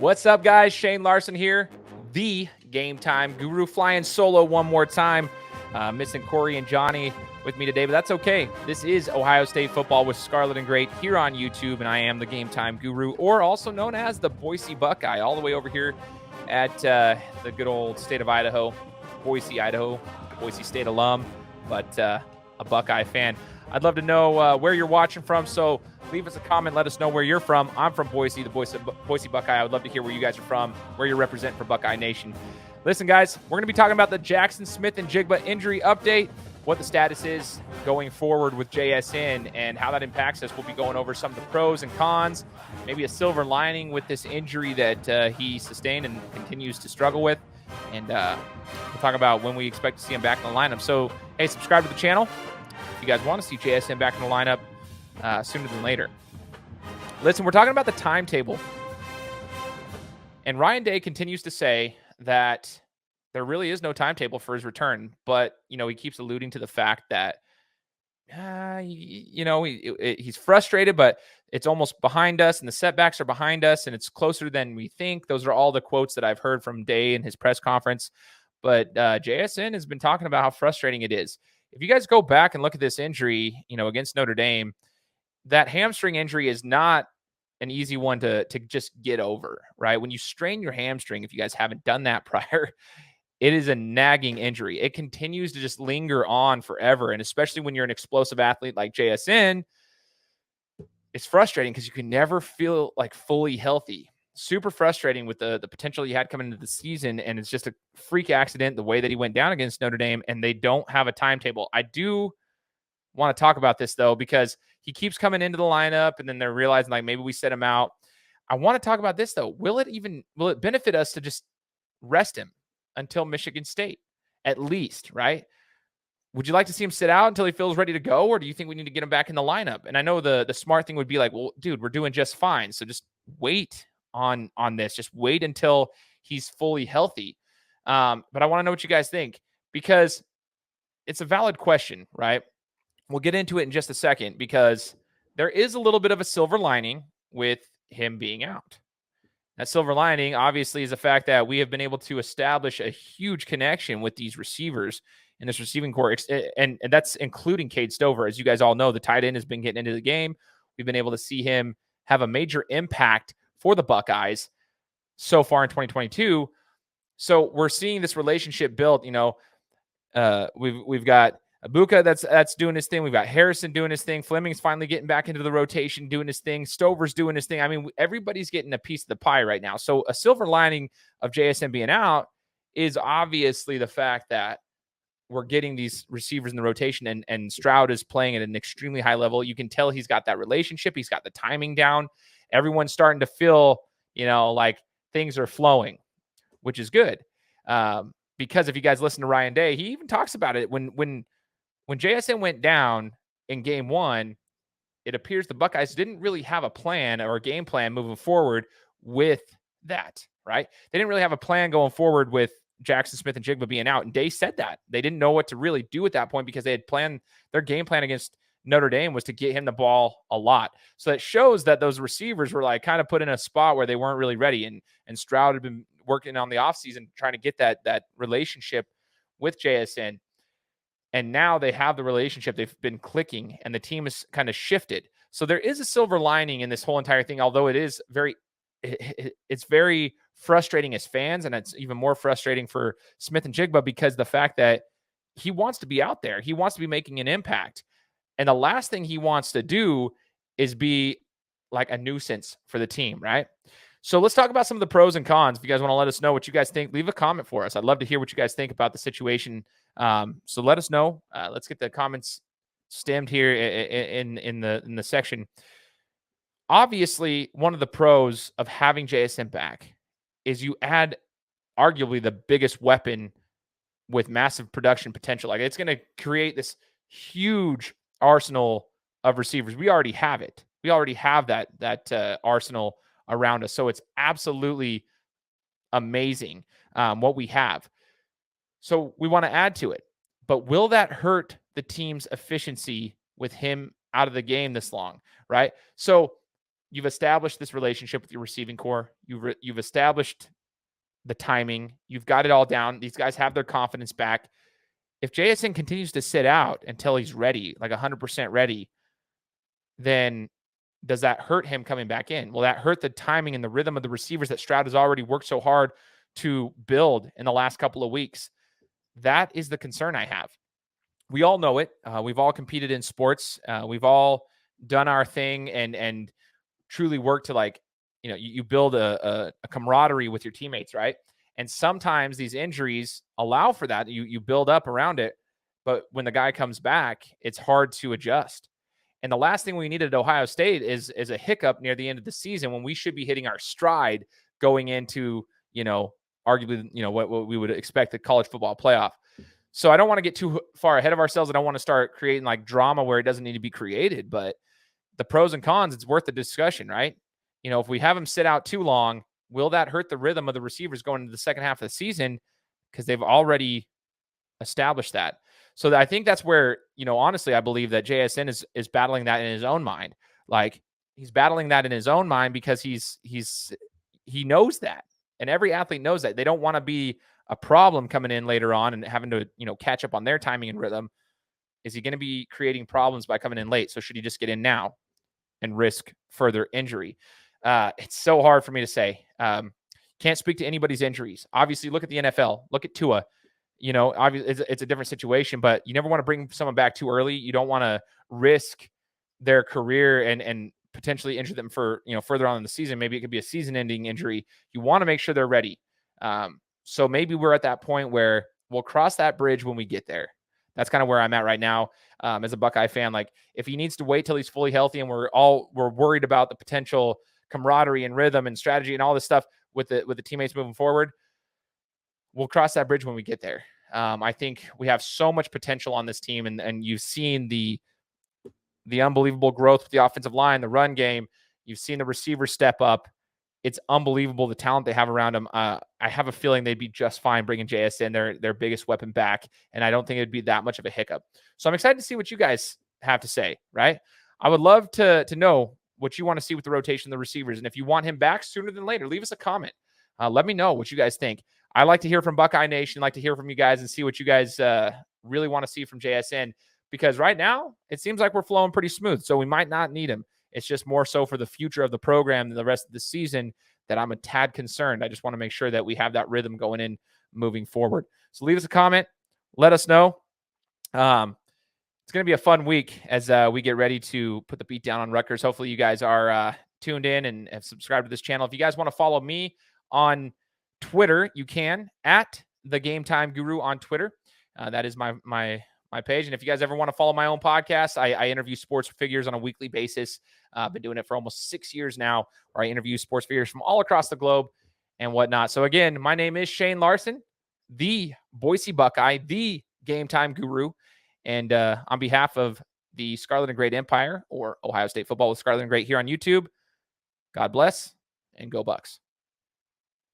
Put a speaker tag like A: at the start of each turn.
A: What's up, guys? Shane Larson here, the Game Time Guru, flying solo one more time. Missing Corey and Johnny with me today, but that's okay. This is Ohio State football with Scarlet and Great here on YouTube, and I am the Game Time Guru, or also known as the Boise Buckeye, all the way over here at the good old state of Idaho, Boise, Idaho, Boise State alum, but a Buckeye fan. I'd love to know where you're watching from, so leave us a comment. Let us know where you're from. I'm from Boise, the Boise Buckeye. I would love to hear where you guys are from, where you're representing for Buckeye Nation. Listen, guys, we're going to be talking about the Jaxon Smith-Njigba injury update, what the status is going forward with JSN, and how that impacts us. We'll be going over some of the pros and cons, maybe a silver lining with this injury that he sustained and continues to struggle with. And we'll talk about when we expect to see him back in the lineup. So, hey, subscribe to the channel if you guys want to see JSN back in the lineup sooner than later. Listen, we're talking about the timetable. And Ryan Day continues to say that there really is no timetable for his return. But, he keeps alluding to the fact that, he's frustrated, but it's almost behind us and the setbacks are behind us and it's closer than we think. Those are all the quotes that I've heard from Day in his press conference. But JSN has been talking about how frustrating it is. If you guys go back and look at this injury, against Notre Dame, that hamstring injury is not an easy one to just get over, right? When you strain your hamstring, if you guys haven't done that prior, it is a nagging injury. It continues to just linger on forever. And especially when you're an explosive athlete like JSN, it's frustrating because you can never feel like fully healthy. Super frustrating with the potential he had coming into the season. And it's just a freak accident, the way that he went down against Notre Dame, and they don't have a timetable. I do want to talk about this, though, because he keeps coming into the lineup and then they're realizing like maybe we set him out. I want to talk about this, though. Will it benefit us to just rest him until Michigan State, at least, right? Would you like to see him sit out until he feels ready to go, or do you think we need to get him back in the lineup? And I know the smart thing would be like, well, dude, we're doing just fine, so just wait on this. Just wait until he's fully healthy. But I want to know what you guys think, because it's a valid question, right? We'll get into it in just a second, because there is a little bit of a silver lining with him being out. That silver lining, obviously, is the fact that we have been able to establish a huge connection with these receivers in this receiving core, and that's including Cade Stover. As you guys all know, the tight end has been getting into the game. We've been able to see him have a major impact for the Buckeyes so far in 2022. So we're seeing this relationship built. We've got Abuka that's doing his thing. We've got Harrison doing his thing. Fleming's finally getting back into the rotation, doing his thing. Stover's doing his thing. I mean, everybody's getting a piece of the pie right now. So a silver lining of JSN being out is obviously the fact that we're getting these receivers in the rotation, and Stroud is playing at an extremely high level. You can tell he's got that relationship. He's got the timing down. Everyone's starting to feel, like things are flowing, which is good. Because if you guys listen to Ryan Day, he even talks about it when JSN went down in game one. It appears the Buckeyes didn't really have a plan or a game plan moving forward with that, right? They didn't really have a plan going forward with Jaxon Smith-Njigba being out. And Day said that. They didn't know what to really do at that point, because they had planned their game plan against Notre Dame was to get him the ball a lot. So it shows that those receivers were like kind of put in a spot where they weren't really ready. And Stroud had been working on the offseason trying to get that relationship with JSN. And now they have the relationship. They've been clicking, and the team has kind of shifted. So there is a silver lining in this whole entire thing, although it's very frustrating as fans, and it's even more frustrating for Smith-Njigba, because the fact that he wants to be out there, he wants to be making an impact, and the last thing he wants to do is be like a nuisance for the team, right? So let's talk about some of the pros and cons. If you guys want to let us know what you guys think, leave a comment for us. I'd love to hear what you guys think about the situation. So let us know. Let's get the comments stemmed here in the section. Obviously, one of the pros of having JSN back is you add arguably the biggest weapon with massive production potential. Like, it's going to create this huge arsenal of receivers. We already have it. We already have that arsenal around us. So it's absolutely amazing what we have. So we want to add to it. But will that hurt the team's efficiency with him out of the game this long, right? So you've established this relationship with your receiving core. You've established the timing. You've got it all down. These guys have their confidence back. If JSN continues to sit out until he's ready, like 100% ready, then does that hurt him coming back in? Will that hurt the timing and the rhythm of the receivers that Stroud has already worked so hard to build in the last couple of weeks? That is the concern I have. We all know it. We've all competed in sports. We've all done our thing and truly worked to, like, you build a camaraderie with your teammates, right? And sometimes these injuries allow for that. You build up around it, but when the guy comes back, it's hard to adjust. And the last thing we needed at Ohio State is a hiccup near the end of the season when we should be hitting our stride going into, arguably, what we would expect the college football playoff. So I don't want to get too far ahead of ourselves. I don't want to start creating like drama where it doesn't need to be created, but the pros and cons, it's worth the discussion, right? If we have them sit out too long, will that hurt the rhythm of the receivers going into the second half of the season? Because they've already established that. So I think that's where, honestly, I believe that JSN is battling that in his own mind. Like, he's battling that in his own mind because he knows that. And every athlete knows that. They don't want to be a problem coming in later on and having to, catch up on their timing and rhythm. Is he going to be creating problems by coming in late? So should he just get in now and risk further injury? It's so hard for me to say. Can't speak to anybody's injuries. Obviously, look at the NFL. Look at Tua. Obviously, it's a different situation, but you never want to bring someone back too early. You don't want to risk their career and potentially injure them for, further on in the season. Maybe it could be a season-ending injury. You want to make sure they're ready. So maybe we're at that point where we'll cross that bridge when we get there. That's kind of where I'm at right now as a Buckeye fan. Like, if he needs to wait till he's fully healthy and we're worried about the potential camaraderie and rhythm and strategy and all this stuff with the teammates moving forward, we'll cross that bridge when we get there. I think we have so much potential on this team, and you've seen the unbelievable growth with the offensive line, the run game. You've seen the receivers step up. It's unbelievable the talent they have around them. I have a feeling they'd be just fine bringing JSN, their biggest weapon, back, and I don't think it'd be that much of a hiccup. So I'm excited to see what you guys have to say, right? I would love to know what you want to see with the rotation of the receivers, and if you want him back sooner than later, leave us a comment. Let me know what you guys think. I like to hear from Buckeye Nation, like to hear from you guys and see what you guys really want to see from JSN, because right now it seems like we're flowing pretty smooth, so we might not need him. It's just more so for the future of the program and the rest of the season that I'm a tad concerned. I just want to make sure that we have that rhythm going in moving forward. So leave us a comment. Let us know. It's going to be a fun week as we get ready to put the beat down on Rutgers. Hopefully you guys are tuned in and have subscribed to this channel. If you guys want to follow me on Twitter, you can, at the Game Time Guru on Twitter. That is my page. And if you guys ever want to follow my own podcast, I interview sports figures on a weekly basis. I've been doing it for almost 6 years now, where I interview sports figures from all across the globe and whatnot. So again, my name is Shane Larson, the Boise Buckeye, the Game Time Guru. And on behalf of the Scarlet and Great Empire, or Ohio State Football with Scarlet and Great here on YouTube, God bless and go Bucks.